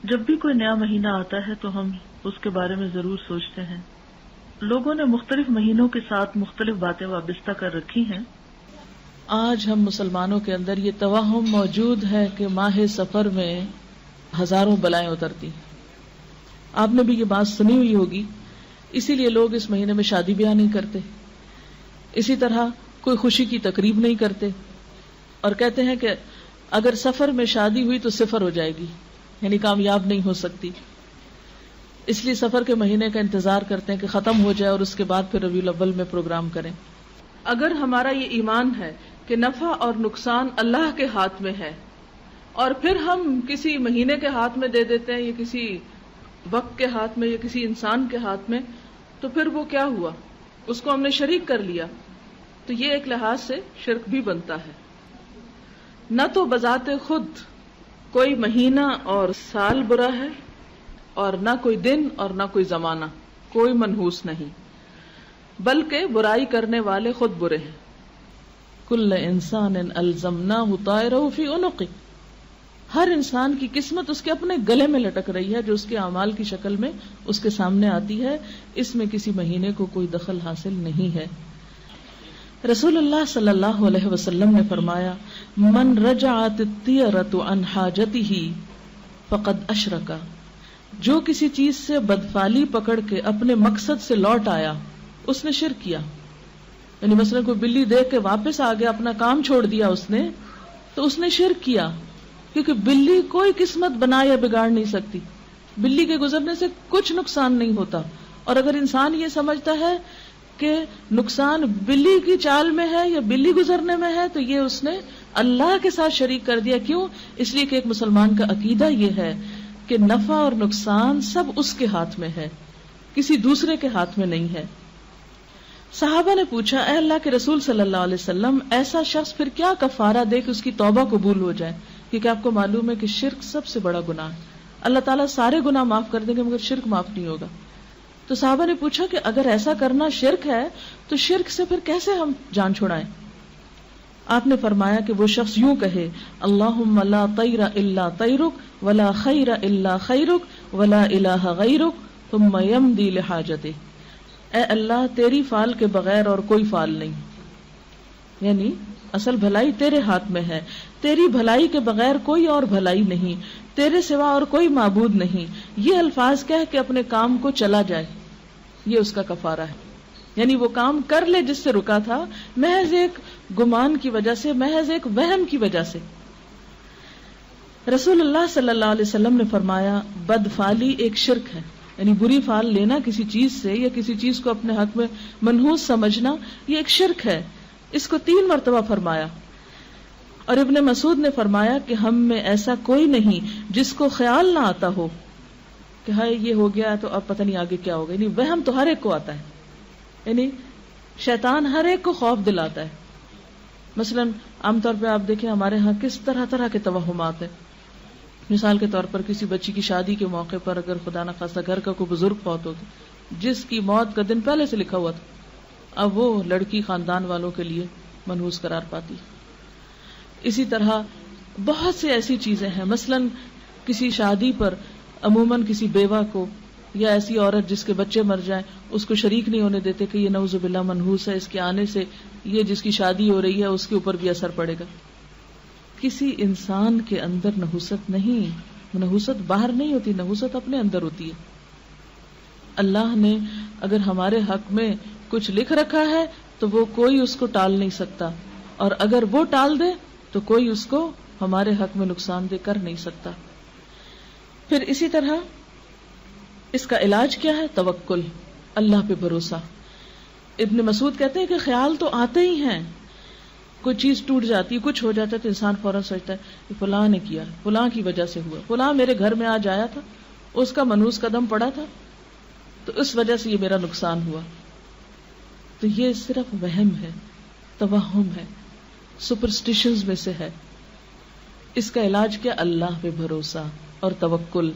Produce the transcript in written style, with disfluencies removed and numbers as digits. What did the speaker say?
جب بھی کوئی نیا مہینہ آتا ہے تو ہم اس کے بارے میں ضرور سوچتے ہیں. لوگوں نے مختلف مہینوں کے ساتھ مختلف باتیں وابستہ کر رکھی ہیں. آج ہم مسلمانوں کے اندر یہ توہم موجود ہے کہ ماہ سفر میں ہزاروں بلائیں اترتی. آپ نے بھی یہ بات سنی ہوئی ہوگی، اسی لیے لوگ اس مہینے میں شادی بیاہ نہیں کرتے، اسی طرح کوئی خوشی کی تقریب نہیں کرتے، اور کہتے ہیں کہ اگر سفر میں شادی ہوئی تو صفر ہو جائے گی، یعنی کامیاب نہیں ہو سکتی. اس لیے سفر کے مہینے کا انتظار کرتے ہیں کہ ختم ہو جائے اور اس کے بعد پھر ربیع الاول میں پروگرام کریں. اگر ہمارا یہ ایمان ہے کہ نفع اور نقصان اللہ کے ہاتھ میں ہے، اور پھر ہم کسی مہینے کے ہاتھ میں دے دیتے ہیں یا کسی وقت کے ہاتھ میں یا کسی انسان کے ہاتھ میں، تو پھر وہ کیا ہوا؟ اس کو ہم نے شریک کر لیا. تو یہ ایک لحاظ سے شرک بھی بنتا ہے. نہ تو بذات خود کوئی مہینہ اور سال برا ہے، اور نہ کوئی دن اور نہ کوئی زمانہ، کوئی منحوس نہیں، بلکہ برائی کرنے والے خود برے ہیں. کل انسان الزمناہ طائرہ فی عنقہ، ہر انسان کی قسمت اس کے اپنے گلے میں لٹک رہی ہے جو اس کے اعمال کی شکل میں اس کے سامنے آتی ہے. اس میں کسی مہینے کو کوئی دخل حاصل نہیں ہے. رسول اللہ صلی اللہ علیہ وسلم نے فرمایا، من رجعت الطیرۃ عن حاجتہ فقد اشرک، جو کسی چیز سے بدفعلی پکڑ کے اپنے مقصد سے لوٹ آیا اس نے شرک کیا. یعنی مثلا کوئی بلی دیکھ کے واپس آ گیا، اپنا کام چھوڑ دیا اس نے، تو اس نے شرک کیا. کیونکہ بلی کوئی قسمت بنا یا بگاڑ نہیں سکتی، بلی کے گزرنے سے کچھ نقصان نہیں ہوتا. اور اگر انسان یہ سمجھتا ہے کہ نقصان بلی کی چال میں ہے یا بلی گزرنے میں ہے، تو یہ اس نے اللہ کے ساتھ شریک کر دیا. کیوں؟ اس لیے کہ ایک مسلمان کا عقیدہ یہ ہے کہ نفع اور نقصان سب اس کے ہاتھ میں ہے، کسی دوسرے کے ہاتھ میں نہیں ہے. صحابہ نے پوچھا، اے اللہ کے رسول صلی اللہ علیہ وسلم، ایسا شخص پھر کیا کفارہ دے کہ اس کی توبہ قبول ہو جائے؟ کیونکہ آپ کو معلوم ہے کہ شرک سب سے بڑا گناہ ہے. اللہ تعالیٰ سارے گناہ معاف کر دیں گے مگر شرک معاف نہیں ہوگا. تو صحابہ نے پوچھا کہ اگر ایسا کرنا شرک ہے تو شرک سے پھر کیسے ہم جان چھڑائیں؟ آپ نے فرمایا کہ وہ شخص یوں کہے، اللہم لا طیر الا طیرک ولا خیر الا خیرک ولا الہ غیرک ثم یمضی لحاجتہ. اے اللہ، تیری فال کے بغیر اور کوئی فال نہیں، یعنی اصل بھلائی تیرے ہاتھ میں ہے، تیری بھلائی کے بغیر کوئی اور بھلائی نہیں، تیرے سوا اور کوئی معبود نہیں. یہ الفاظ کہہ کہ اپنے کام کو چلا جائے، یہ اس کا کفارہ ہے. یعنی وہ کام کر لے جس سے رکا تھا، محض ایک گمان کی وجہ سے، محض ایک وہم کی وجہ سے. رسول اللہ صلی اللہ علیہ وسلم نے فرمایا، بدفعلی ایک شرک ہے، یعنی بری فال لینا کسی چیز سے یا کسی چیز کو اپنے حق میں منحوس سمجھنا، یہ ایک شرک ہے. اس کو 3 مرتبہ فرمایا. اور ابن مسعود نے فرمایا کہ ہم میں ایسا کوئی نہیں جس کو خیال نہ آتا ہو کہ ہائے یہ ہو گیا تو اب پتہ نہیں آگے کیا ہوگا. یعنی وہم تو ہر ایک کو آتا ہے، یعنی شیطان ہر ایک کو خوف دلاتا ہے. مثلا عام طور پہ آپ دیکھیں ہمارے ہاں کس طرح طرح کے توہمات ہیں. مثال کے طور پر کسی بچی کی شادی کے موقع پر اگر خدا نہ خواستہ گھر کا کوئی بزرگ فوت ہو گیا جس کی موت کا دن پہلے سے لکھا ہوا تھا، اب وہ لڑکی خاندان والوں کے لیے منحوس قرار پاتی. اسی طرح بہت سی ایسی چیزیں ہیں. مثلا کسی شادی پر عموماً کسی بیوہ کو یا ایسی عورت جس کے بچے مر جائیں اس کو شریک نہیں ہونے دیتے کہ یہ نعوذ باللہ منحوس ہے، اس کے آنے سے یہ جس کی شادی ہو رہی ہے اس کے اوپر بھی اثر پڑے گا. کسی انسان کے اندر نحوست نہیں، نحوست باہر نہیں ہوتی، نحوست اپنے اندر ہوتی ہے. اللہ نے اگر ہمارے حق میں کچھ لکھ رکھا ہے تو وہ کوئی اس کو ٹال نہیں سکتا، اور اگر وہ ٹال دے تو کوئی اس کو ہمارے حق میں نقصان دہ کر نہیں سکتا. پھر اسی طرح اس کا علاج کیا ہے؟ توکل، اللہ پہ بھروسہ. ابن مسعود کہتے ہیں کہ خیال تو آتے ہی ہیں، کوئی چیز ٹوٹ جاتی، کچھ ہو جاتا ہے تو انسان فوراً سوچتا ہے کہ فلاں نے کیا، فلاں کی وجہ سے ہوا، فلاں میرے گھر میں آج آیا تھا، اس کا منحوس قدم پڑا تھا تو اس وجہ سے یہ میرا نقصان ہوا. تو یہ صرف وہم ہے، توہم ہے، سپرسٹیشنز میں سے ہے. اس کا علاج کیا؟ اللہ پہ بھروسہ اور توکل.